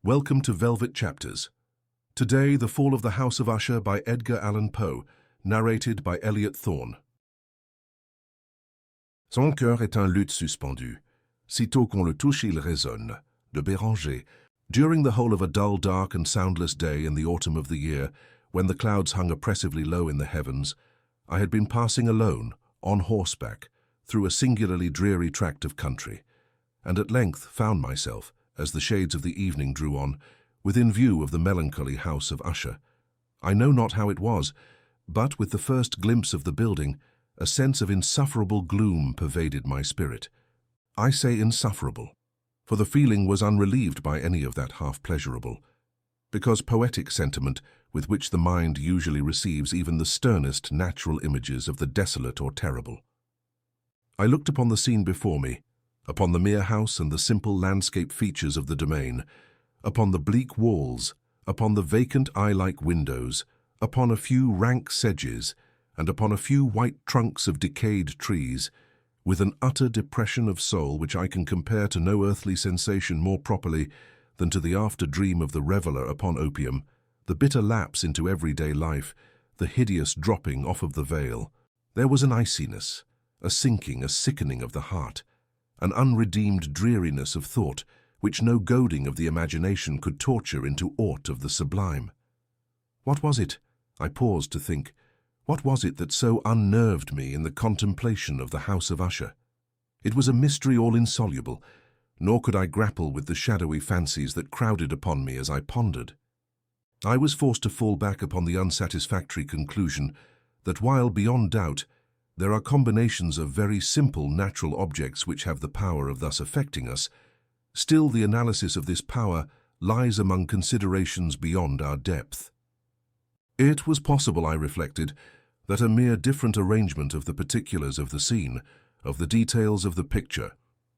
Welcome to Velvet Chapters. Today, The Fall of the House of Usher by Edgar Allan Poe, narrated by Elliot Thorne. Son cœur est un luth suspendu. Sitôt qu'on le touche, il résonne. De Béranger. During the whole of a dull, dark and soundless day in the autumn of the year, when the clouds hung oppressively low in the heavens, I had been passing alone, on horseback, through a singularly dreary tract of country, and at length found myself, as the shades of the evening drew on, within view of the melancholy House of Usher. I know not how it was, but with the first glimpse of the building, a sense of insufferable gloom pervaded my spirit. I say insufferable, for the feeling was unrelieved by any of that half-pleasurable, because poetic sentiment with which the mind usually receives even the sternest natural images of the desolate or terrible. I looked upon the scene before me, upon the mere house and the simple landscape features of the domain, upon the bleak walls, upon the vacant eye-like windows, upon a few rank sedges, and upon a few white trunks of decayed trees, with an utter depression of soul which I can compare to no earthly sensation more properly than to the after-dream of the reveller upon opium, the bitter lapse into everyday life, the hideous dropping off of the veil. There was an iciness, a sinking, a sickening of the heart, an unredeemed dreariness of thought which no goading of the imagination could torture into aught of the sublime. What was it? I paused to think. What was it that so unnerved me in the contemplation of the House of Usher? It was a mystery all insoluble, nor could I grapple with the shadowy fancies that crowded upon me as I pondered. I was forced to fall back upon the unsatisfactory conclusion that while, beyond doubt, there are combinations of very simple natural objects which have the power of thus affecting us, still the analysis of this power lies among considerations beyond our depth. It was possible, I reflected, that a mere different arrangement of the particulars of the scene, of the details of the picture,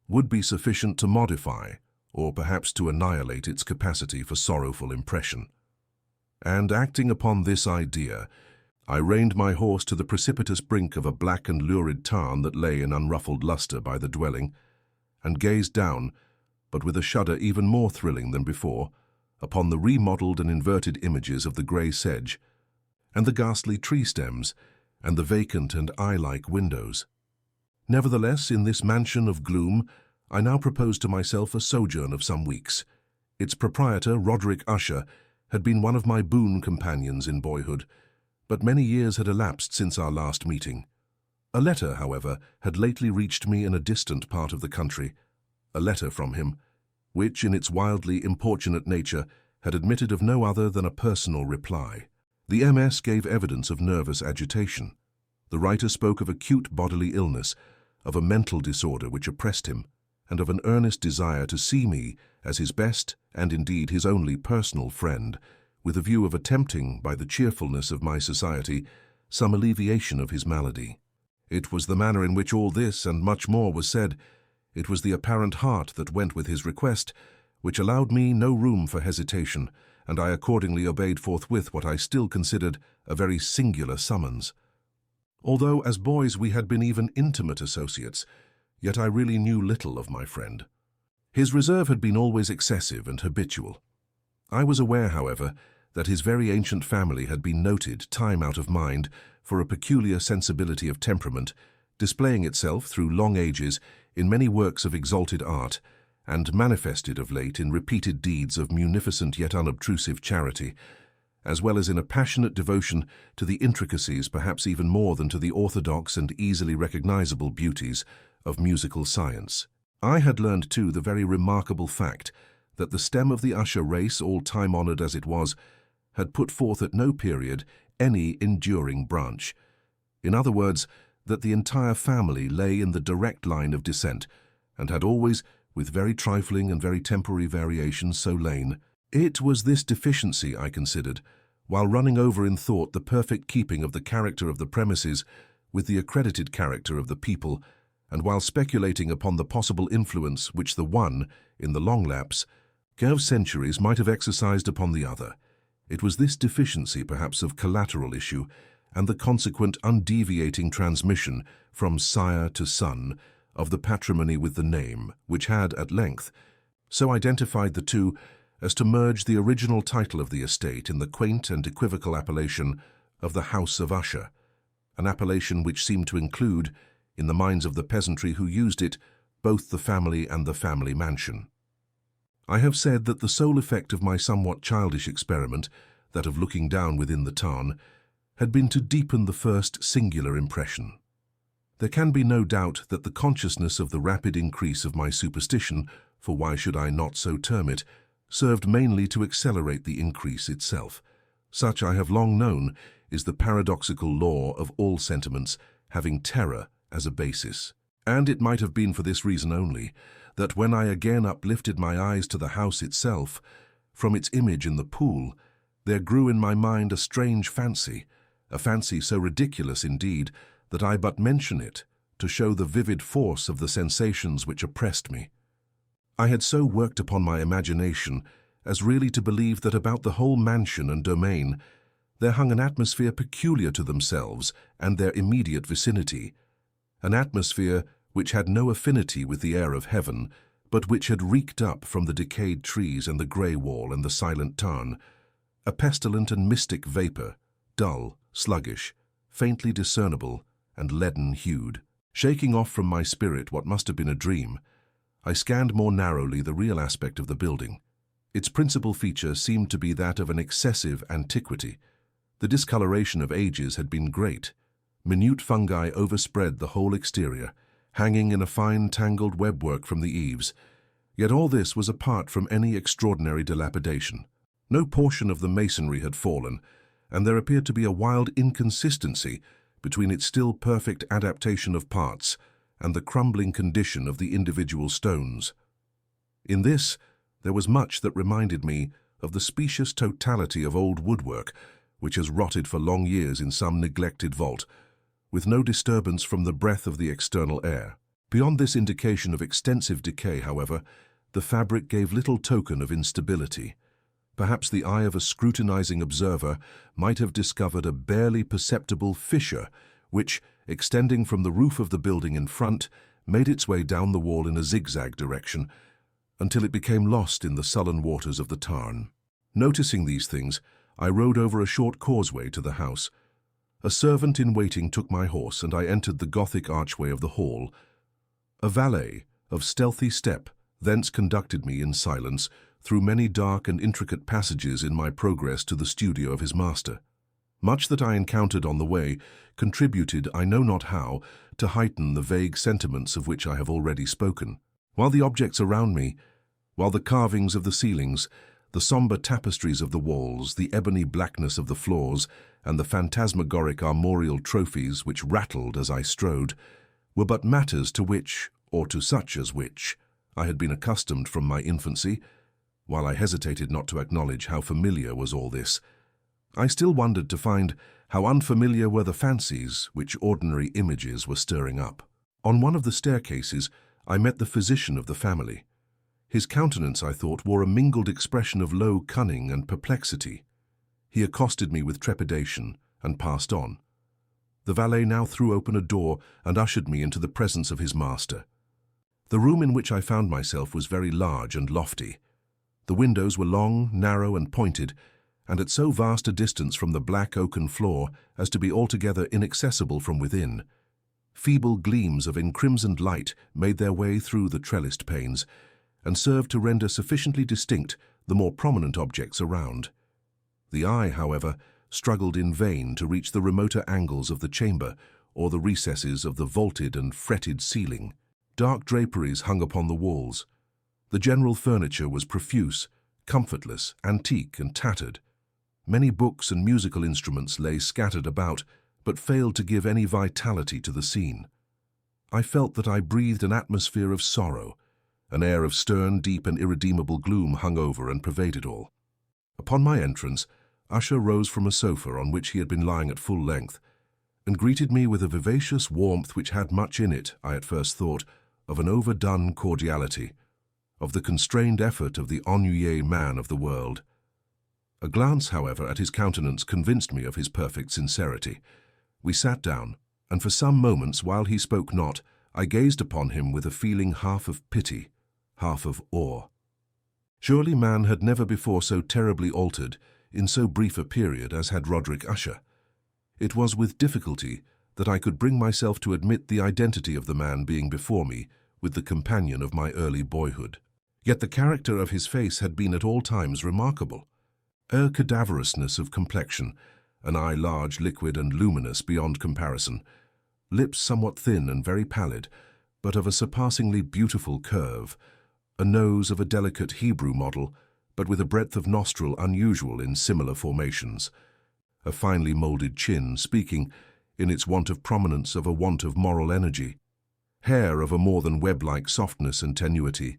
would be sufficient to modify, or perhaps to annihilate its capacity for sorrowful impression. And acting upon this idea, I reined my horse to the precipitous brink of a black and lurid tarn that lay in unruffled lustre by the dwelling, and gazed down, but with a shudder even more thrilling than before, upon the remodelled and inverted images of the grey sedge, and the ghastly tree stems, and the vacant and eye-like windows. Nevertheless, in this mansion of gloom, I now proposed to myself a sojourn of some weeks. Its proprietor, Roderick Usher, had been one of my boon companions in boyhood, but many years had elapsed since our last meeting. A letter, however, had lately reached me in a distant part of the country, a letter from him, which, in its wildly importunate nature, had admitted of no other than a personal reply. The MS gave evidence of nervous agitation. The writer spoke of acute bodily illness, of a mental disorder which oppressed him, and of an earnest desire to see me as his best and indeed his only personal friend, with a view of attempting, by the cheerfulness of my society, some alleviation of his malady. It was the manner in which all this and much more was said, it was the apparent heart that went with his request, which allowed me no room for hesitation, and I accordingly obeyed forthwith what I still considered a very singular summons. Although as boys we had been even intimate associates, yet I really knew little of my friend. His reserve had been always excessive and habitual. I was aware, however, that his very ancient family had been noted, time out of mind, for a peculiar sensibility of temperament, displaying itself through long ages in many works of exalted art, and manifested of late in repeated deeds of munificent yet unobtrusive charity, as well as in a passionate devotion to the intricacies, perhaps even more than to the orthodox and easily recognizable beauties, of musical science. I had learned, too, the very remarkable fact that the stem of the Usher race, all time-honored as it was, had put forth at no period any enduring branch. In other words, that the entire family lay in the direct line of descent, and had always, with very trifling and very temporary variations, so lain. It was this deficiency, I considered, while running over in thought the perfect keeping of the character of the premises with the accredited character of the people, and while speculating upon the possible influence which the one, in the long lapse, of centuries might have exercised upon the other. It was this deficiency, perhaps of collateral issue, and the consequent undeviating transmission from sire to son of the patrimony with the name, which had, at length, so identified the two as to merge the original title of the estate in the quaint and equivocal appellation of the House of Usher, an appellation which seemed to include, in the minds of the peasantry who used it, both the family and the family mansion. I have said that the sole effect of my somewhat childish experiment, that of looking down within the tarn, had been to deepen the first singular impression. There can be no doubt that the consciousness of the rapid increase of my superstition, for why should I not so term it, served mainly to accelerate the increase itself. Such, I have long known, is the paradoxical law of all sentiments having terror as a basis. And it might have been for this reason only, that when I again uplifted my eyes to the house itself, from its image in the pool, there grew in my mind a strange fancy, a fancy so ridiculous indeed that I but mention it to show the vivid force of the sensations which oppressed me. I had so worked upon my imagination as really to believe that about the whole mansion and domain there hung an atmosphere peculiar to themselves and their immediate vicinity, an atmosphere which had no affinity with the air of heaven, but which had reeked up from the decayed trees and the grey wall and the silent tarn, a pestilent and mystic vapour, dull, sluggish, faintly discernible, and leaden-hued. Shaking off from my spirit what must have been a dream, I scanned more narrowly the real aspect of the building. Its principal feature seemed to be that of an excessive antiquity. The discoloration of ages had been great. Minute fungi overspread the whole exterior, hanging in a fine tangled webwork from the eaves. Yet all this was apart from any extraordinary dilapidation. No portion of the masonry had fallen, and there appeared to be a wild inconsistency between its still perfect adaptation of parts and the crumbling condition of the individual stones. In this, there was much that reminded me of the specious totality of old woodwork, which has rotted for long years in some neglected vault, with no disturbance from the breath of the external air. Beyond this indication of extensive decay, however, the fabric gave little token of instability. Perhaps the eye of a scrutinizing observer might have discovered a barely perceptible fissure which, extending from the roof of the building in front, made its way down the wall in a zigzag direction until it became lost in the sullen waters of the tarn. Noticing these things, I rode over a short causeway to the house. A servant in waiting took my horse, and I entered the Gothic archway of the hall. A valet, of stealthy step, thence conducted me in silence through many dark and intricate passages in my progress to the studio of his master. Much that I encountered on the way contributed, I know not how, to heighten the vague sentiments of which I have already spoken. While the objects around me, while the carvings of the ceilings, the sombre tapestries of the walls, the ebony blackness of the floors, and the phantasmagoric armorial trophies which rattled as I strode, were but matters to which, or to such as which, I had been accustomed from my infancy, while I hesitated not to acknowledge how familiar was all this, I still wondered to find how unfamiliar were the fancies which ordinary images were stirring up. On one of the staircases, I met the physician of the family. His countenance, I thought, wore a mingled expression of low cunning and perplexity. He accosted me with trepidation and passed on. The valet now threw open a door and ushered me into the presence of his master. The room in which I found myself was very large and lofty. The windows were long, narrow, and pointed, and at so vast a distance from the black oaken floor as to be altogether inaccessible from within. Feeble gleams of encrimsoned light made their way through the trellised panes, and served to render sufficiently distinct the more prominent objects around. The eye, however, struggled in vain to reach the remoter angles of the chamber or the recesses of the vaulted and fretted ceiling. Dark draperies hung upon the walls. The general furniture was profuse, comfortless, antique, and tattered. Many books and musical instruments lay scattered about, but failed to give any vitality to the scene. I felt that I breathed an atmosphere of sorrow. An air of stern, deep, and irredeemable gloom hung over and pervaded all. Upon my entrance, Usher rose from a sofa on which he had been lying at full length, and greeted me with a vivacious warmth which had much in it, I at first thought, of an overdone cordiality, of the constrained effort of the ennuyé man of the world. A glance, however, at his countenance convinced me of his perfect sincerity. We sat down, and for some moments, while he spoke not, I gazed upon him with a feeling half of pity, half of awe. Surely man had never before so terribly altered in so brief a period as had Roderick Usher. It was with difficulty that I could bring myself to admit the identity of the man being before me with the companion of my early boyhood. Yet the character of his face had been at all times remarkable. A cadaverousness of complexion, an eye large, liquid, and luminous beyond comparison, lips somewhat thin and very pallid, but of a surpassingly beautiful curve, a nose of a delicate Hebrew model, but with a breadth of nostril unusual in similar formations, a finely moulded chin speaking, in its want of prominence, of a want of moral energy, hair of a more than web-like softness and tenuity.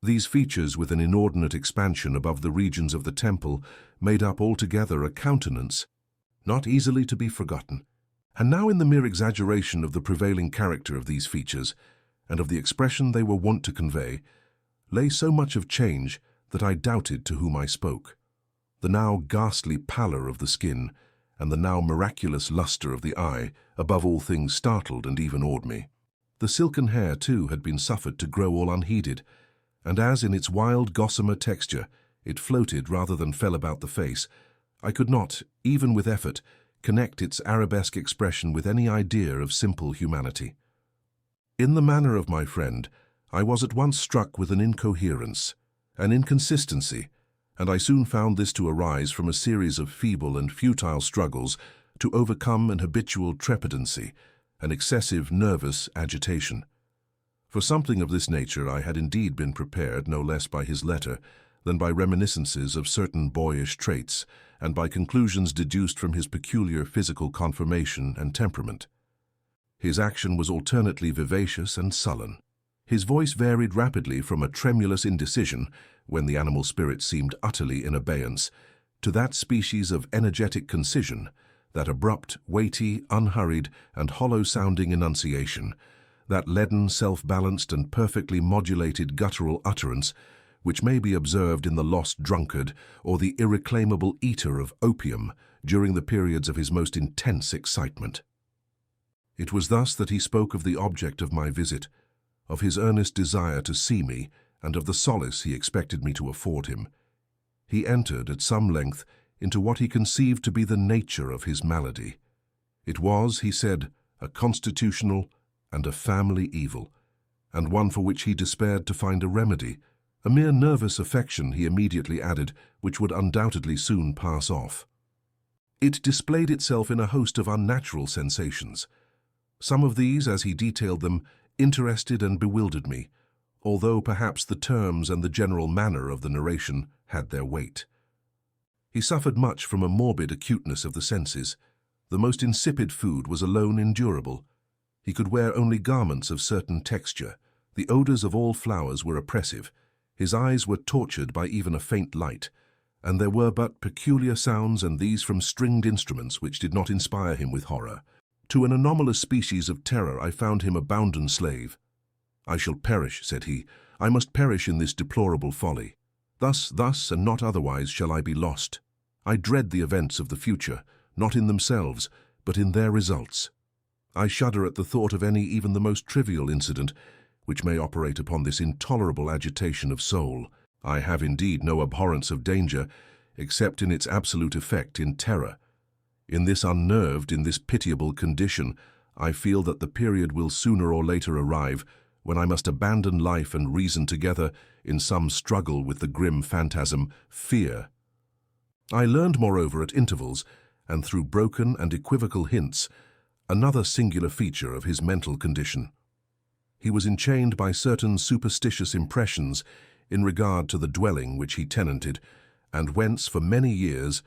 These features, with an inordinate expansion above the regions of the temple, made up altogether a countenance not easily to be forgotten. And now, in the mere exaggeration of the prevailing character of these features, and of the expression they were wont to convey, lay so much of change that I doubted to whom I spoke. The now ghastly pallor of the skin, and the now miraculous lustre of the eye, above all things startled and even awed me. The silken hair, too, had been suffered to grow all unheeded, and as in its wild gossamer texture it floated rather than fell about the face, I could not, even with effort, connect its arabesque expression with any idea of simple humanity. In the manner of my friend, I was at once struck with an incoherence, an inconsistency, and I soon found this to arise from a series of feeble and futile struggles to overcome an habitual trepidancy, an excessive nervous agitation. For something of this nature I had indeed been prepared no less by his letter than by reminiscences of certain boyish traits, and by conclusions deduced from his peculiar physical conformation and temperament. His action was alternately vivacious and sullen. His voice varied rapidly from a tremulous indecision, when the animal spirit seemed utterly in abeyance, to that species of energetic concision, that abrupt, weighty, unhurried, and hollow-sounding enunciation, that leaden, self-balanced, and perfectly modulated guttural utterance, which may be observed in the lost drunkard or the irreclaimable eater of opium during the periods of his most intense excitement. It was thus that he spoke of the object of my visit, of his earnest desire to see me, and of the solace he expected me to afford him. He entered at some length into what he conceived to be the nature of his malady. It was, he said, a constitutional and a family evil, and one for which he despaired to find a remedy, a mere nervous affection, he immediately added, which would undoubtedly soon pass off. It displayed itself in a host of unnatural sensations. Some of these, as he detailed them, interested and bewildered me, although perhaps the terms and the general manner of the narration had their weight. He suffered much from a morbid acuteness of the senses. The most insipid food was alone endurable. He could wear only garments of certain texture. The odors of all flowers were oppressive. His eyes were tortured by even a faint light, and there were but peculiar sounds, and these from stringed instruments, which did not inspire him with horror. To an anomalous species of terror I found him a bounden slave. "I shall perish," said he. "I must perish in this deplorable folly. Thus, and not otherwise shall I be lost. I dread the events of the future, not in themselves, but in their results. I shudder at the thought of any, even the most trivial incident, which may operate upon this intolerable agitation of soul. I have indeed no abhorrence of danger, except in its absolute effect in terror. In this unnerved, in this pitiable condition, I feel that the period will sooner or later arrive when I must abandon life and reason together in some struggle with the grim phantasm, fear." I learned, moreover, at intervals, and through broken and equivocal hints, another singular feature of his mental condition. He was enchained by certain superstitious impressions in regard to the dwelling which he tenanted, and whence, for many years,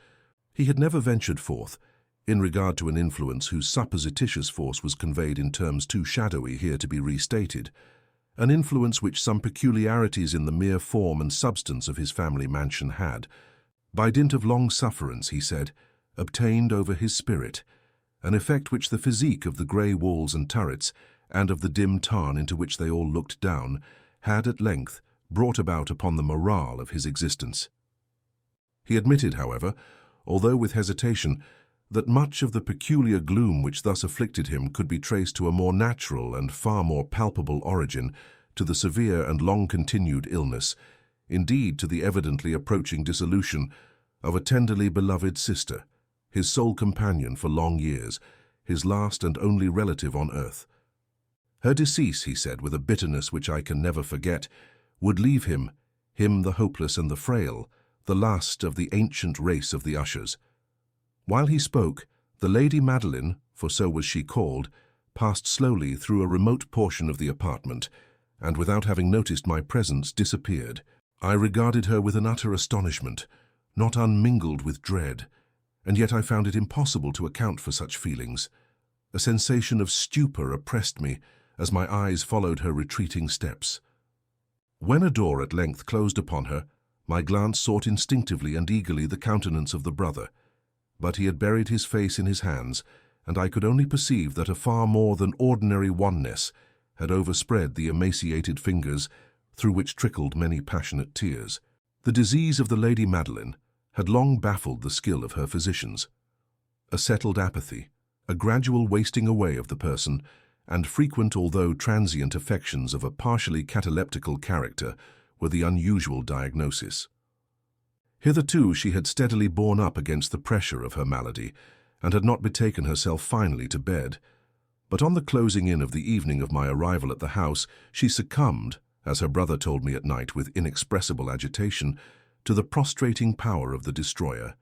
he had never ventured forth, in regard to an influence whose supposititious force was conveyed in terms too shadowy here to be restated, an influence which some peculiarities in the mere form and substance of his family mansion had, by dint of long sufferance, he said, obtained over his spirit, an effect which the physique of the grey walls and turrets, and of the dim tarn into which they all looked down, had at length brought about upon the morale of his existence. He admitted, however, although with hesitation, that much of the peculiar gloom which thus afflicted him could be traced to a more natural and far more palpable origin, to the severe and long-continued illness, indeed to the evidently approaching dissolution of a tenderly beloved sister, his sole companion for long years, his last and only relative on earth. Her decease, he said with a bitterness which I can never forget, would leave him the hopeless and the frail, the last of the ancient race of the Ushers. While he spoke, the Lady Madeline, for so was she called, passed slowly through a remote portion of the apartment, and without having noticed my presence, disappeared. I regarded her with an utter astonishment, not unmingled with dread, and yet I found it impossible to account for such feelings. A sensation of stupor oppressed me as my eyes followed her retreating steps. When a door at length closed upon her, my glance sought instinctively and eagerly the countenance of the brother, but he had buried his face in his hands, and I could only perceive that a far more than ordinary wanness had overspread the emaciated fingers through which trickled many passionate tears. The disease of the Lady Madeline had long baffled the skill of her physicians. A settled apathy, a gradual wasting away of the person, and frequent although transient affections of a partially cataleptical character were the unusual diagnosis. Hitherto she had steadily borne up against the pressure of her malady, and had not betaken herself finally to bed. But on the closing in of the evening of my arrival at the house, she succumbed, as her brother told me at night with inexpressible agitation, to the prostrating power of the destroyer,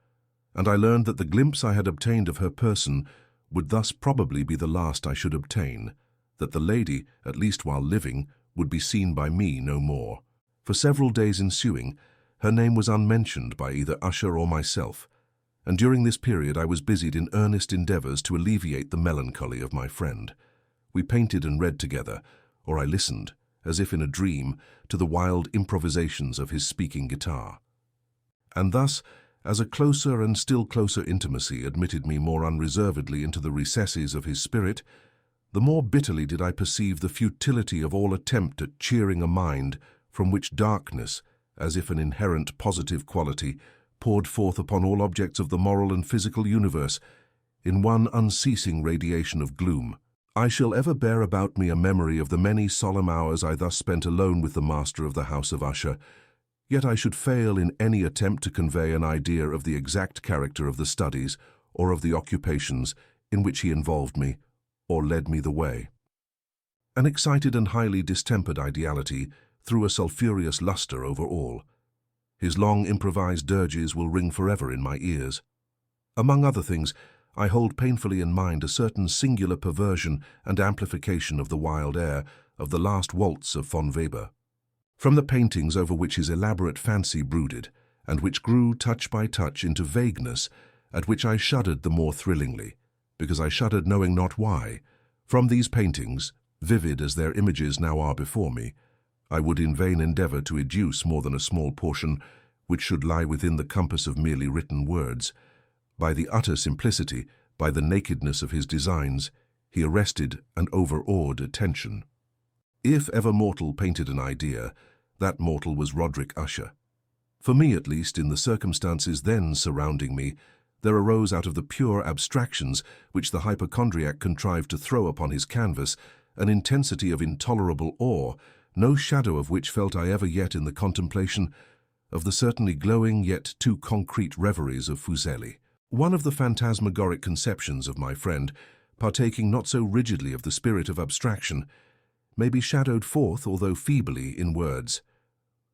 and I learned that the glimpse I had obtained of her person would thus probably be the last I should obtain, that the lady, at least while living, would be seen by me no more. For several days ensuing, her name was unmentioned by either Usher or myself, and during this period I was busied in earnest endeavors to alleviate the melancholy of my friend. We painted and read together, or I listened, as if in a dream, to the wild improvisations of his speaking guitar. And thus, as a closer and still closer intimacy admitted me more unreservedly into the recesses of his spirit, the more bitterly did I perceive the futility of all attempt at cheering a mind from which darkness, as if an inherent positive quality, poured forth upon all objects of the moral and physical universe in one unceasing radiation of gloom. I shall ever bear about me a memory of the many solemn hours I thus spent alone with the master of the House of Usher, yet I should fail in any attempt to convey an idea of the exact character of the studies or of the occupations in which he involved me or led me the way. An excited and highly distempered ideality threw a sulphureous luster over all. His long improvised dirges will ring forever in my ears. Among other things, I hold painfully in mind a certain singular perversion and amplification of the wild air of the last waltz of von Weber. From the paintings over which his elaborate fancy brooded, and which grew touch by touch into vagueness, at which I shuddered the more thrillingly, because I shuddered knowing not why, from these paintings, vivid as their images now are before me, I would in vain endeavor to educe more than a small portion which should lie within the compass of merely written words. By the utter simplicity, by the nakedness of his designs, he arrested and overawed attention. If ever mortal painted an idea, that mortal was Roderick Usher. For me, at least, in the circumstances then surrounding me, there arose out of the pure abstractions which the hypochondriac contrived to throw upon his canvas an intensity of intolerable awe, no shadow of which felt I ever yet in the contemplation of the certainly glowing yet too concrete reveries of Fuseli. One of the phantasmagoric conceptions of my friend, partaking not so rigidly of the spirit of abstraction, may be shadowed forth, although feebly, in words.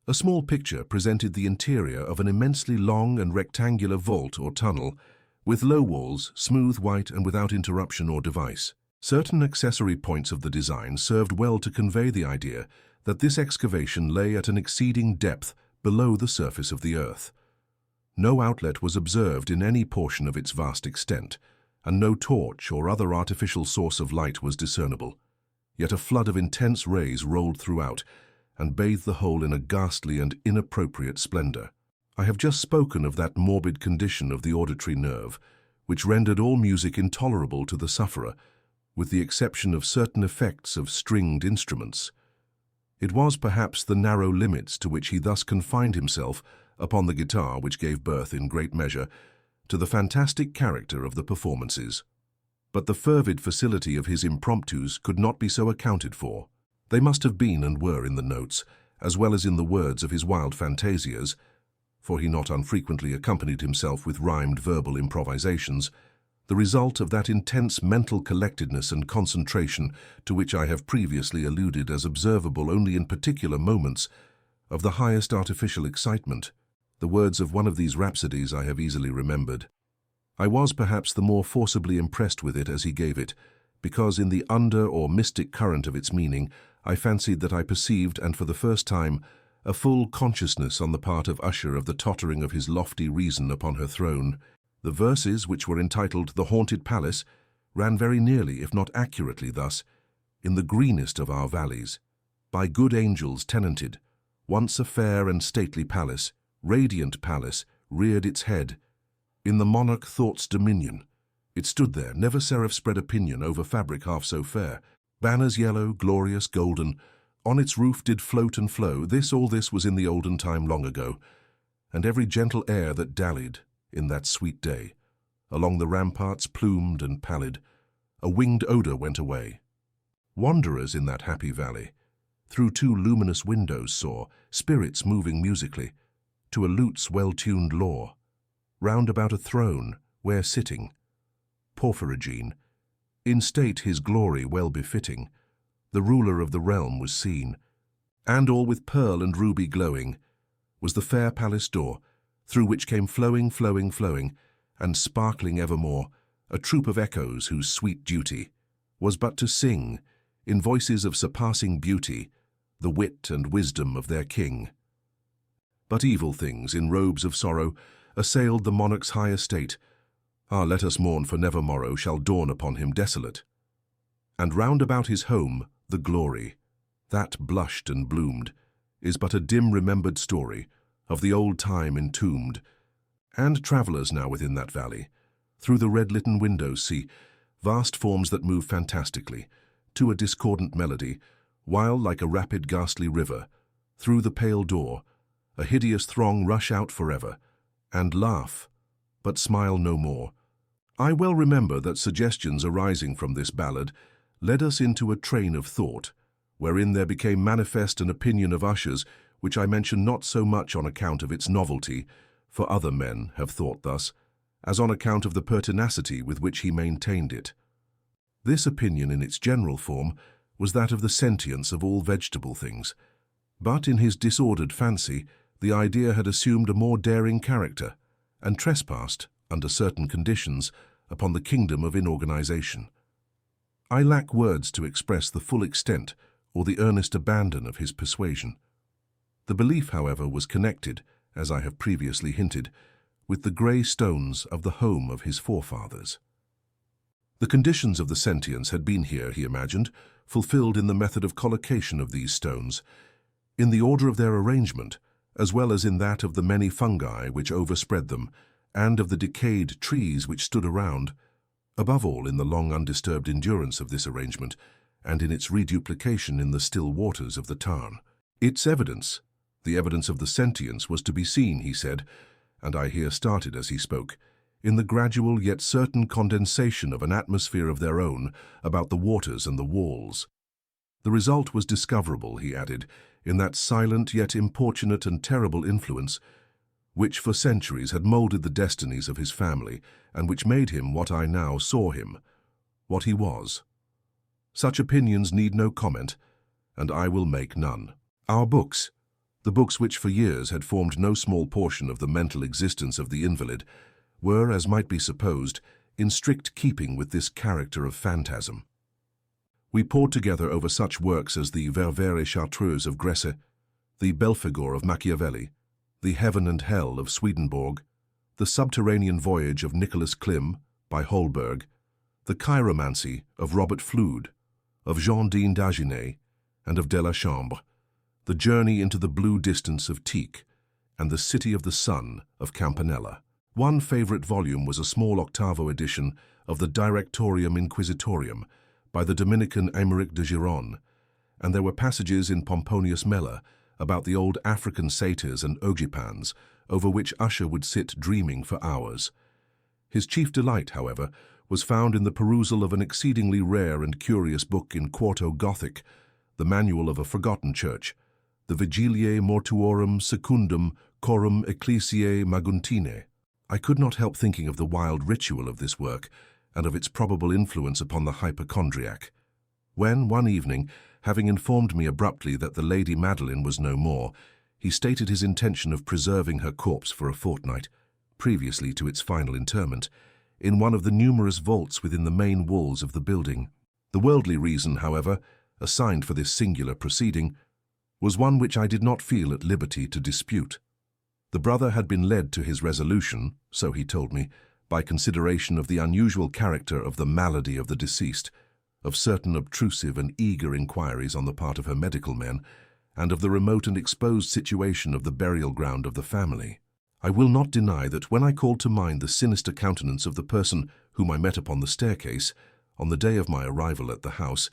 A small picture presented the interior of an immensely long and rectangular vault or tunnel, with low walls, smooth, white, and without interruption or device. Certain accessory points of the design served well to convey the idea that this excavation lay at an exceeding depth below the surface of the earth. No outlet was observed in any portion of its vast extent, and no torch or other artificial source of light was discernible. Yet a flood of intense rays rolled throughout, and bathed the whole in a ghastly and inappropriate splendor. I have just spoken of that morbid condition of the auditory nerve, which rendered all music intolerable to the sufferer, with the exception of certain effects of stringed instruments. It was perhaps the narrow limits to which he thus confined himself upon the guitar which gave birth, in great measure, to the fantastic character of the performances. But the fervid facility of his impromptus could not be so accounted for. They must have been and were in the notes, as well as in the words of his wild fantasias, for he not unfrequently accompanied himself with rhymed verbal improvisations, the result of that intense mental collectedness and concentration to which I have previously alluded as observable only in particular moments of the highest artificial excitement. The words of one of these rhapsodies I have easily remembered. I was perhaps the more forcibly impressed with it as he gave it, because in the under or mystic current of its meaning, I fancied that I perceived, and for the first time, a full consciousness on the part of Usher of the tottering of his lofty reason upon her throne. The verses, which were entitled The Haunted Palace, ran very nearly, if not accurately, thus: "In the greenest of our valleys, by good angels tenanted, once a fair and stately palace, radiant palace, reared its head. In the monarch thought's dominion, it stood there, never seraph spread opinion over fabric half so fair. Banners yellow, glorious, golden, on its roof did float and flow. All this was in the olden time long ago, and every gentle air that dallied in that sweet day, along the ramparts plumed and pallid, a winged odor went away. Wanderers in that happy valley, through two luminous windows saw spirits moving musically, to a lute's well-tuned law, round about a throne, where sitting, Porphyrogene, in state his glory well befitting, the ruler of the realm was seen, and all with pearl and ruby glowing, was the fair palace door, through which came flowing, flowing, flowing, and sparkling evermore, a troop of echoes whose sweet duty was but to sing, in voices of surpassing beauty, the wit and wisdom of their king. But evil things, in robes of sorrow, assailed the monarch's high estate. Ah, let us mourn, for never morrow shall dawn upon him desolate. And round about his home, the glory, that blushed and bloomed, is but a dim remembered story of the old time entombed. And travellers now within that valley, through the red-litten windows see vast forms that move fantastically, to a discordant melody, while, like a rapid ghastly river, through the pale door, a hideous throng rush out forever, and laugh, but smile no more. I well remember that suggestions arising from this ballad led us into a train of thought, wherein there became manifest an opinion of Usher's, which I mention not so much on account of its novelty, for other men have thought thus, as on account of the pertinacity with which he maintained it. This opinion in its general form was that of the sentience of all vegetable things, but in his disordered fancy the idea had assumed a more daring character, and trespassed, under certain conditions, upon the kingdom of inorganization. I lack words to express the full extent or the earnest abandon of his persuasion. The belief, however, was connected, as I have previously hinted, with the grey stones of the home of his forefathers. The conditions of the sentience had been here, he imagined, fulfilled in the method of collocation of these stones, in the order of their arrangement, as well as in that of the many fungi which overspread them, and of the decayed trees which stood around, above all in the long undisturbed endurance of this arrangement, and in its reduplication in the still waters of the Tarn. Its evidence, the evidence of the sentience, was to be seen, he said, and I here started as he spoke, in the gradual yet certain condensation of an atmosphere of their own about the waters and the walls. The result was discoverable, he added, in that silent yet importunate and terrible influence which for centuries had moulded the destinies of his family, and which made him what I now saw him, what he was. Such opinions need no comment, and I will make none. Our books, the books which for years had formed no small portion of the mental existence of the invalid, were, as might be supposed, in strict keeping with this character of phantasm. We pored together over such works as the Ververe Chartreuse of Gresse, the Belphegor of Machiavelli, the Heaven and Hell of Swedenborg, the Subterranean Voyage of Nicholas Klim by Holberg, the Chiromancy of Robert Flude, of Jean-Dean Dagenet, and of Delachambre, the Journey into the Blue Distance of Tieck, and the City of the Sun of Campanella. One favorite volume was a small octavo edition of the Directorium Inquisitorium by the Dominican Aymeric de Giron, and there were passages in Pomponius Mela about the old African satyrs and ogipans, over which Usher would sit dreaming for hours. His chief delight, however, was found in the perusal of an exceedingly rare and curious book in quarto Gothic, the Manual of a Forgotten Church, the Vigiliae Mortuorum Secundum Coram Ecclesiae Maguntine. I could not help thinking of the wild ritual of this work and of its probable influence upon the hypochondriac. When, one evening, having informed me abruptly that the Lady Madeline was no more, he stated his intention of preserving her corpse for a fortnight, previously to its final interment, in one of the numerous vaults within the main walls of the building. The worldly reason, however, assigned for this singular proceeding, was one which I did not feel at liberty to dispute. The brother had been led to his resolution, so he told me, by consideration of the unusual character of the malady of the deceased, of certain obtrusive and eager inquiries on the part of her medical men, and of the remote and exposed situation of the burial ground of the family. I will not deny that when I called to mind the sinister countenance of the person whom I met upon the staircase, on the day of my arrival at the house,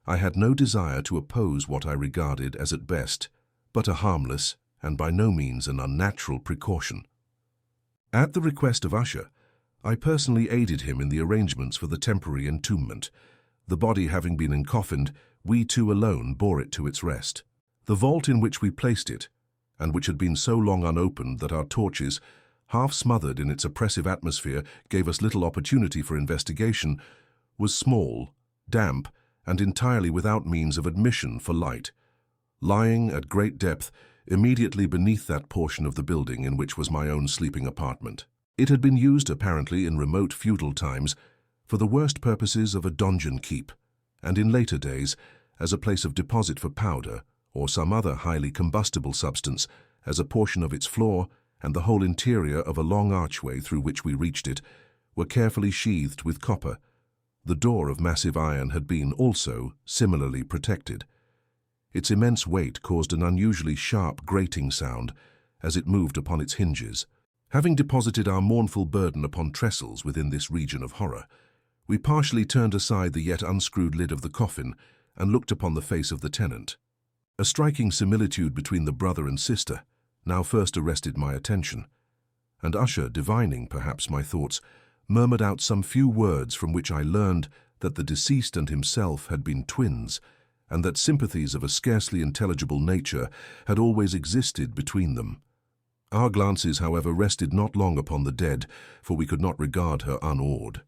I had no desire to oppose what I regarded as at best but a harmless and by no means an unnatural precaution. At the request of Usher, I personally aided him in the arrangements for the temporary entombment. The body having been encoffined, we two alone bore it to its rest. The vault in which we placed it, and which had been so long unopened that our torches, half smothered in its oppressive atmosphere, gave us little opportunity for investigation, was small, damp, and entirely without means of admission for light. Lying at great depth, immediately beneath that portion of the building in which was my own sleeping apartment. It had been used, apparently in remote feudal times, for the worst purposes of a donjon keep, and in later days as a place of deposit for powder or some other highly combustible substance, as a portion of its floor and the whole interior of a long archway through which we reached it were carefully sheathed with copper. The door of massive iron had been also similarly protected. Its immense weight caused an unusually sharp grating sound as it moved upon its hinges. Having deposited our mournful burden upon trestles within this region of horror, we partially turned aside the yet unscrewed lid of the coffin and looked upon the face of the tenant. A striking similitude between the brother and sister now first arrested my attention, and Usher, divining perhaps my thoughts, murmured out some few words from which I learned that the deceased and himself had been twins, and that sympathies of a scarcely intelligible nature had always existed between them. Our glances, however, rested not long upon the dead, for we could not regard her unawed.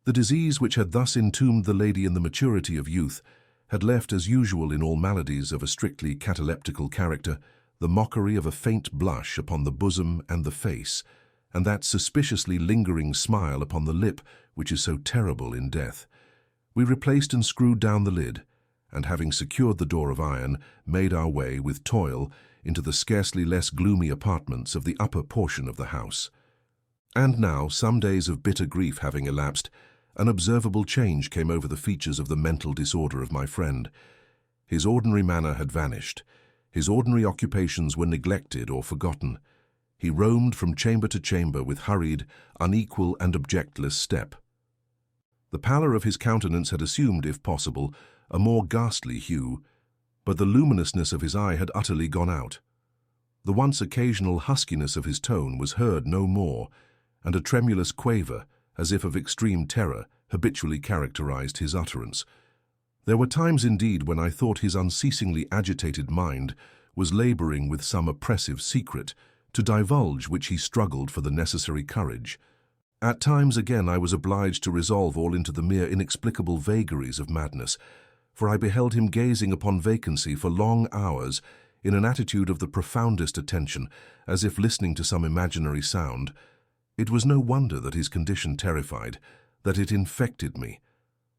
The disease which had thus entombed the lady in the maturity of youth had left, as usual in all maladies of a strictly cataleptical character, the mockery of a faint blush upon the bosom and the face, and that suspiciously lingering smile upon the lip which is so terrible in death. We replaced and screwed down the lid, and having secured the door of iron, made our way with toil into the scarcely less gloomy apartments of the upper portion of the house. And now, some days of bitter grief having elapsed, an observable change came over the features of the mental disorder of my friend. His ordinary manner had vanished. His ordinary occupations were neglected or forgotten. He roamed from chamber to chamber with hurried, unequal, and objectless step. The pallor of his countenance had assumed, if possible, a more ghastly hue, but the luminousness of his eye had utterly gone out. The once occasional huskiness of his tone was heard no more, and a tremulous quaver, as if of extreme terror, habitually characterized his utterance. There were times indeed when I thought his unceasingly agitated mind was laboring with some oppressive secret, to divulge which he struggled for the necessary courage. At times again I was obliged to resolve all into the mere inexplicable vagaries of madness, for I beheld him gazing upon vacancy for long hours in an attitude of the profoundest attention, as if listening to some imaginary sound. It was no wonder that his condition terrified, that it infected me.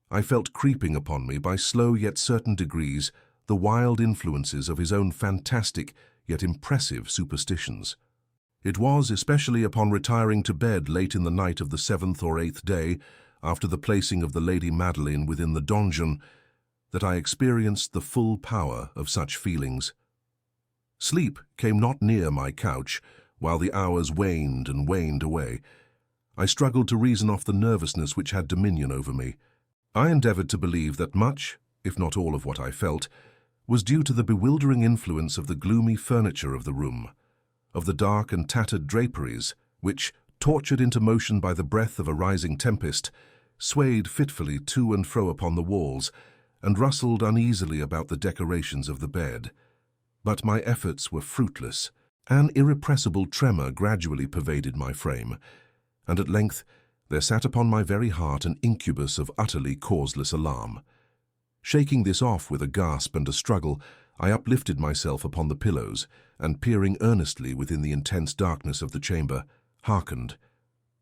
I felt creeping upon me by slow yet certain degrees the wild influences of his own fantastic yet impressive superstitions. It was especially upon retiring to bed late in the night of the 7th or 8th day, after the placing of the Lady Madeline within the donjon, that I experienced the full power of such feelings. Sleep came not near my couch, while the hours waned and waned away. I struggled to reason off the nervousness which had dominion over me. I endeavored to believe that much, if not all of what I felt, was due to the bewildering influence of the gloomy furniture of the room, of the dark and tattered draperies, which, tortured into motion by the breath of a rising tempest, swayed fitfully to and fro upon the walls, and rustled uneasily about the decorations of the bed. But my efforts were fruitless. An irrepressible tremor gradually pervaded my frame, and at length there sat upon my very heart an incubus of utterly causeless alarm. Shaking this off with a gasp and a struggle, I uplifted myself upon the pillows, and peering earnestly within the intense darkness of the chamber, hearkened.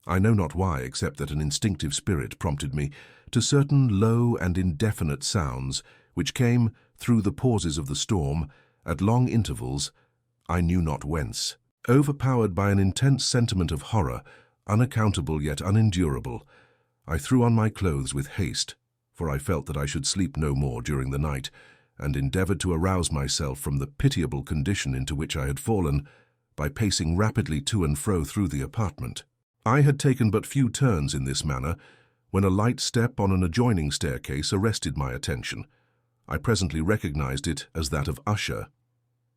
I know not why, except that an instinctive spirit prompted me to certain low and indefinite sounds which came, through the pauses of the storm, at long intervals, I knew not whence. Overpowered by an intense sentiment of horror, unaccountable yet unendurable, I threw on my clothes with haste, for I felt that I should sleep no more during the night, and endeavored to arouse myself from the pitiable condition into which I had fallen by pacing rapidly to and fro through the apartment. I had taken but few turns in this manner when a light step on an adjoining staircase arrested my attention. I presently recognized it as that of Usher.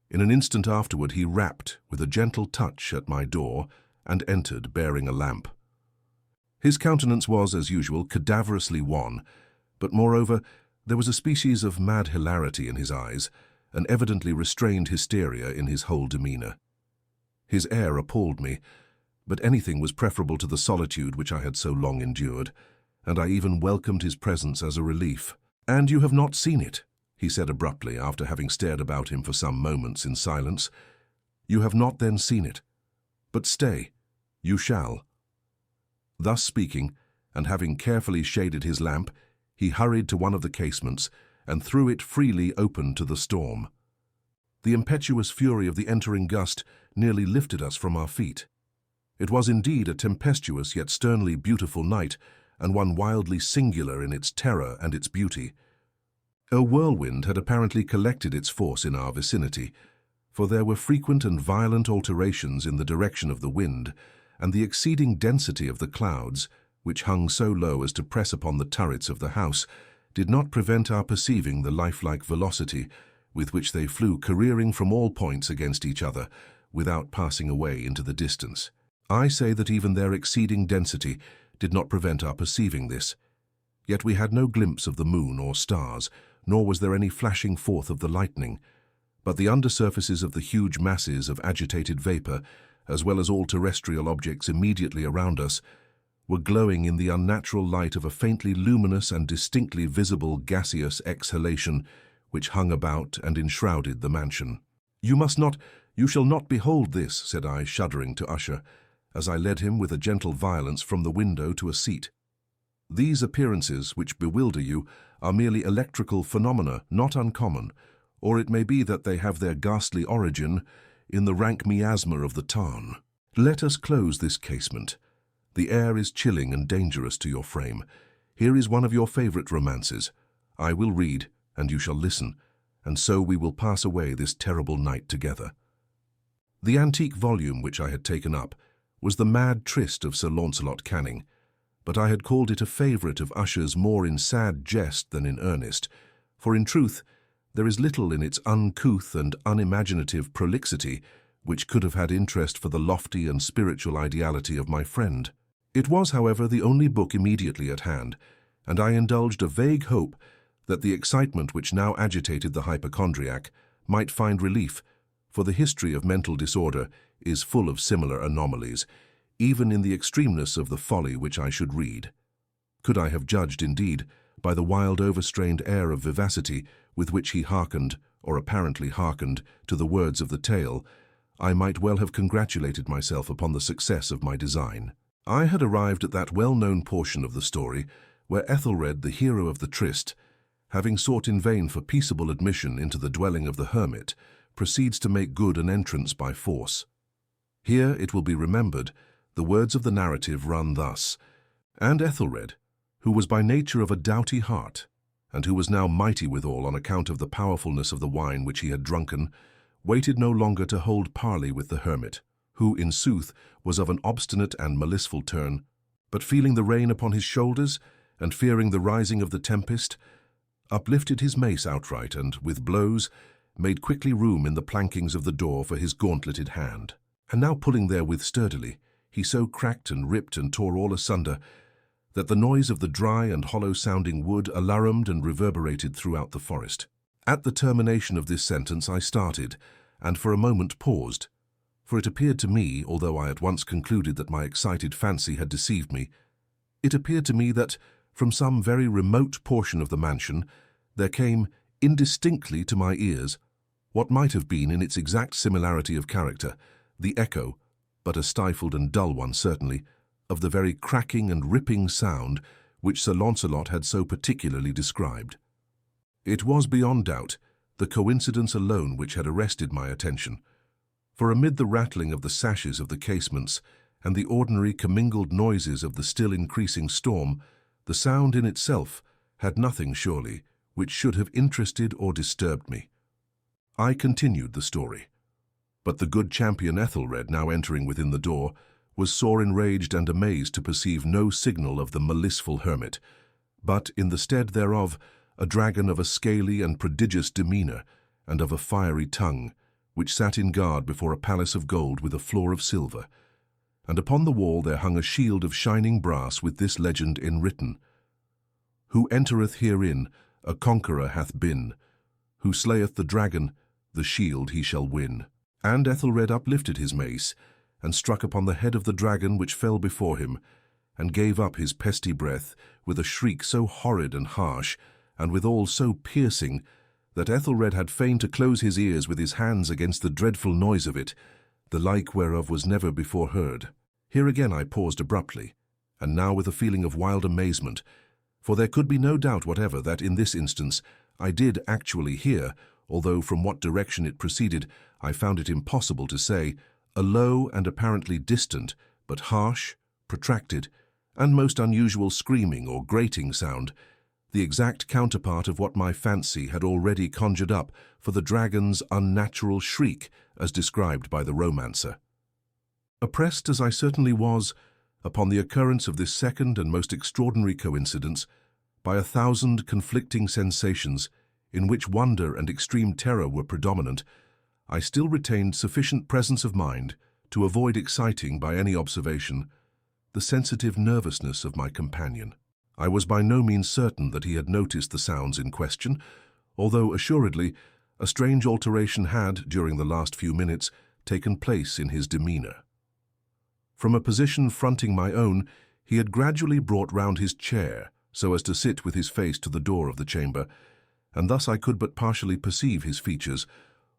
In an instant afterward he rapped with a gentle touch at my door and entered bearing a lamp. His countenance was, as usual, cadaverously wan, but moreover there was a species of mad hilarity in his eyes, an evidently restrained hysteria in his whole demeanor. His air appalled me, but anything was preferable to the solitude which I had so long endured, and I even welcomed his presence as a relief. "And you have not seen it," he said abruptly, after having stared about him for some moments in silence. "You have not then seen it. But stay, you shall." Thus speaking, and having carefully shaded his lamp, he hurried to one of the casements and threw it freely open to the storm. The impetuous fury of the entering gust nearly lifted us from our feet. It was indeed a tempestuous yet sternly beautiful night, and one wildly singular in its terror and its beauty. A whirlwind had apparently collected its force in our vicinity, for there were frequent and violent alterations in the direction of the wind, and the exceeding density of the clouds, which hung so low as to press upon the turrets of the house, did not prevent our perceiving the lifelike velocity with which they flew careering from all points against each other, without passing away into the distance. I say that even their exceeding density did not prevent our perceiving this. Yet we had no glimpse of the moon or stars, nor was there any flashing forth of the lightning, but the undersurfaces of the huge masses of agitated vapor, as well as all terrestrial objects immediately around us, were glowing in the unnatural light of a faintly luminous and distinctly visible gaseous exhalation which hung about and enshrouded the mansion. You shall not behold this," said I, shuddering to Usher, as I led him with a gentle violence from the window to a seat. "These appearances which bewilder you are merely electrical phenomena not uncommon, or it may be that they have their ghastly origin in the rank miasma of the tarn. Let us close this casement. The air is chilling and dangerous to your frame. Here is one of your favorite romances. I will read, and you shall listen, and so we will pass away this terrible night together." The antique volume which I had taken up was The Mad Tryst of Sir Launcelot Canning, but I had called it a favourite of Usher's more in sad jest than in earnest, for in truth there is little in its uncouth and unimaginative prolixity which could have had interest for the lofty and spiritual ideality of my friend. It was, however, the only book immediately at hand, and I indulged a vague hope that the excitement which now agitated the hypochondriac might find relief, for the history of mental disorder is full of similar anomalies, even in the extremeness of the folly which I should read. Could I have judged, indeed, by the wild overstrained air of vivacity with which he hearkened, or apparently hearkened, to the words of the tale, I might well have congratulated myself upon the success of my design. I had arrived at that well-known portion of the story where Ethelred, the hero of the tryst, having sought in vain for peaceable admission into the dwelling of the hermit, proceeds to make good an entrance by force. Here, it will be remembered, the words of the narrative run thus: "And Ethelred, who was by nature of a doughty heart, and who was now mighty withal on account of the powerfulness of the wine which he had drunken, waited no longer to hold parley with the hermit, who, in sooth, was of an obstinate and maliceful turn, but feeling the rain upon his shoulders, and fearing the rising of the tempest, uplifted his mace outright, and, with blows, made quickly room in the plankings of the door for his gauntleted hand. And now pulling therewith sturdily, he so cracked and ripped and tore all asunder, that the noise of the dry and hollow-sounding wood alarumed and reverberated throughout the forest. At the termination of this sentence I started, and for a moment paused, for it appeared to me, although I at once concluded that my excited fancy had deceived me, it appeared to me that, from some very remote portion of the mansion, there came, indistinctly to my ears, what might have been, in its exact similarity of character, the echo, but a stifled and dull one certainly, of the very cracking and ripping sound which Sir Launcelot had so particularly described. It was beyond doubt the coincidence alone which had arrested my attention, for amid the rattling of the sashes of the casements and the ordinary commingled noises of the still increasing storm, the sound in itself had nothing, surely, which should have interested or disturbed me. I continued the story, but the good champion Ethelred, now entering within the door, was sore enraged and amazed to perceive no signal of the maliceful hermit, but, in the stead thereof, a dragon of a scaly and prodigious demeanour, and of a fiery tongue, which sat in guard before a palace of gold with a floor of silver, and upon the wall there hung a shield of shining brass with this legend enwritten: "Who entereth herein, a conqueror hath been. Who slayeth the dragon, the shield he shall win." And Ethelred uplifted his mace, and struck upon the head of the dragon which fell before him, and gave up his pesty breath with a shriek so horrid and harsh, and withal so piercing, that Ethelred had fain to close his ears with his hands against the dreadful noise of it, the like whereof was never before heard. Here again I paused abruptly, and now with a feeling of wild amazement, for there could be no doubt whatever that in this instance I did actually hear, although from what direction it proceeded I found it impossible to say, a low and apparently distant, but harsh, protracted, and most unusual screaming or grating sound, the exact counterpart of what my fancy had already conjured up for the dragon's unnatural shriek as described by the romancer. Oppressed as I certainly was, upon the occurrence of this second and most extraordinary coincidence, by 1,000 conflicting sensations, in which wonder and extreme terror were predominant, I still retained sufficient presence of mind to avoid exciting by any observation the sensitive nervousness of my companion. I was by no means certain that he had noticed the sounds in question, although assuredly a strange alteration had, during the last few minutes, taken place in his demeanour. From a position fronting my own, he had gradually brought round his chair so as to sit with his face to the door of the chamber, and thus I could but partially perceive his features,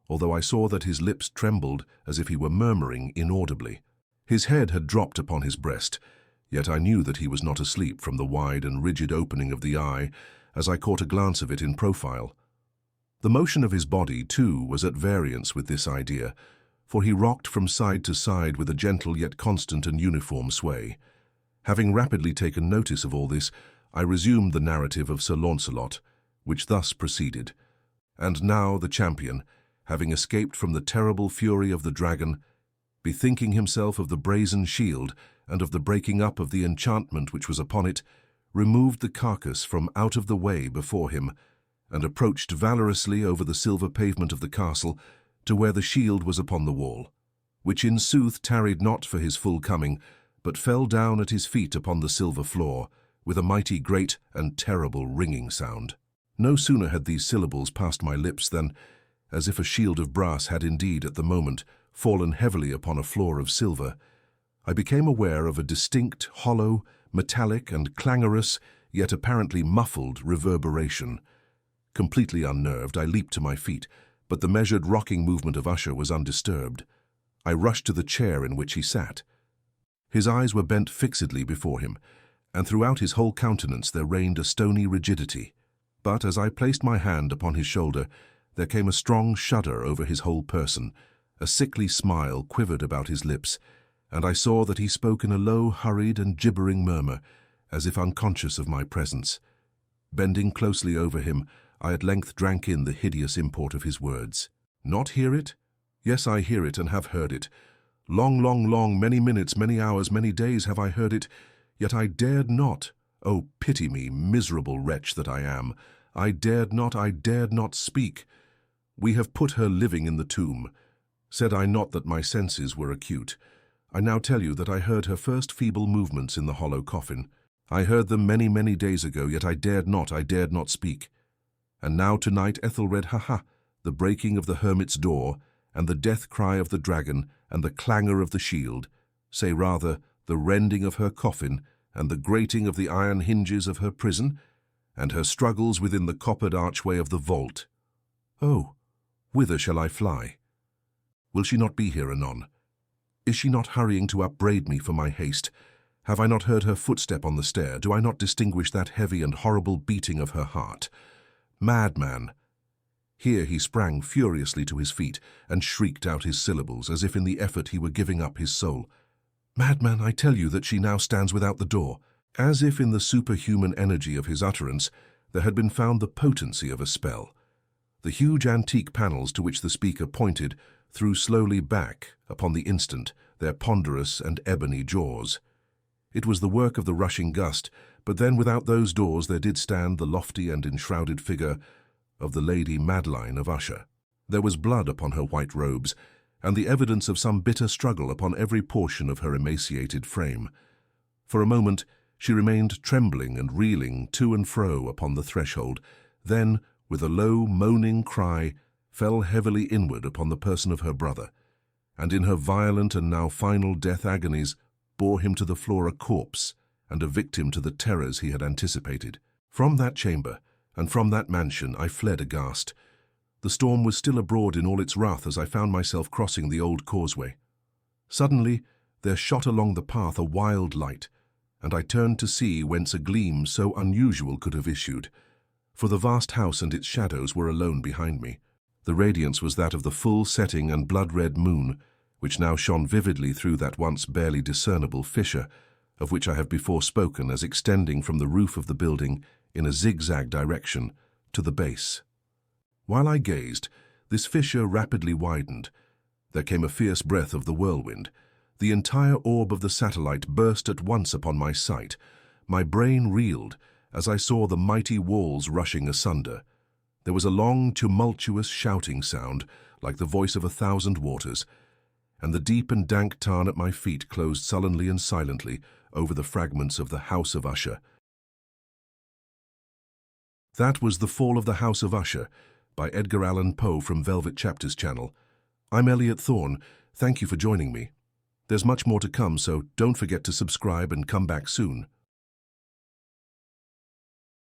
although I saw that his lips trembled as if he were murmuring inaudibly. His head had dropped upon his breast, yet I knew that he was not asleep from the wide and rigid opening of the eye as I caught a glance of it in profile. The motion of his body, too, was at variance with this idea, for he rocked from side to side with a gentle yet constant and uniform sway. Having rapidly taken notice of all this, I resumed the narrative of Sir Launcelot, which thus proceeded: "And now the champion, having escaped from the terrible fury of the dragon, bethinking himself of the brazen shield and of the breaking up of the enchantment which was upon it, removed the carcass from out of the way before him, and approached valorously over the silver pavement of the castle to where the shield was upon the wall, which in sooth tarried not for his full coming, but fell down at his feet upon the silver floor, with a mighty great and terrible ringing sound. No sooner had these syllables passed my lips than, as if a shield of brass had indeed at the moment fallen heavily upon a floor of silver, I became aware of a distinct, hollow, metallic and clangorous, yet apparently muffled reverberation. Completely unnerved, I leaped to my feet, but the measured rocking movement of Usher was undisturbed. I rushed to the chair in which he sat. His eyes were bent fixedly before him, and throughout his whole countenance there reigned a stony rigidity. But as I placed my hand upon his shoulder, there came a strong shudder over his whole person, a sickly smile quivered about his lips, and I saw that he spoke in a low, hurried and gibbering murmur, as if unconscious of my presence. Bending closely over him, I at length drank in the hideous import of his words. "Not hear it? Yes, I hear it and have heard it. Long, many minutes, many hours, many days have I heard it, yet I dared not. Oh, pity me, miserable wretch that I am. I dared not speak. We have put her living in the tomb. Said I not that my senses were acute? I now tell you that I heard her first feeble movements in the hollow coffin. I heard them many days ago, yet I dared not speak. And now tonight Ethelred, ha, the breaking of the hermit's door, and the death cry of the dragon, and the clangor of the shield, say rather, the rending of her coffin, and the grating of the iron hinges of her prison, and her struggles within the coppered archway of the vault. Oh, whither shall I fly? Will she not be here anon? Is she not hurrying to upbraid me for my haste? Have I not heard her footstep on the stair? Do I not distinguish that heavy and horrible beating of her heart? Madman! Here he sprang furiously to his feet and shrieked out his syllables as if in the effort he were giving up his soul. Madman, I tell you that she now stands without the door. As if in the superhuman energy of his utterance there had been found the potency of a spell. The huge antique panels to which the speaker pointed threw slowly back, upon the instant, their ponderous and ebony jaws. It was the work of the rushing gust, but then without those doors there did stand the lofty and enshrouded figure of the Lady Madeline of Usher. There was blood upon her white robes, and the evidence of some bitter struggle upon every portion of her emaciated frame. For a moment she remained trembling and reeling to and fro upon the threshold, then, with a low, moaning cry, fell heavily inward upon the person of her brother, and in her violent and now final death agonies bore him to the floor a corpse and a victim to the terrors he had anticipated. From that chamber and from that mansion I fled aghast. The storm was still abroad in all its wrath as I found myself crossing the old causeway. Suddenly there shot along the path a wild light, and I turned to see whence a gleam so unusual could have issued, for the vast house and its shadows were alone behind me. The radiance was that of the full setting and blood-red moon, which now shone vividly through that once barely discernible fissure, of which I have before spoken as extending from the roof of the building in a zigzag direction to the base. While I gazed, this fissure rapidly widened. There came a fierce breath of the whirlwind. The entire orb of the satellite burst at once upon my sight. My brain reeled as I saw the mighty walls rushing asunder. There was a long, tumultuous shouting sound, like the voice of 1,000 waters, and the deep and dank tarn at my feet closed sullenly and silently over the fragments of the House of Usher. That was The Fall of the House of Usher by Edgar Allan Poe from Velvet Chapters channel. I'm Elliot Thorne. Thank you for joining me. There's much more to come, so don't forget to subscribe and come back soon.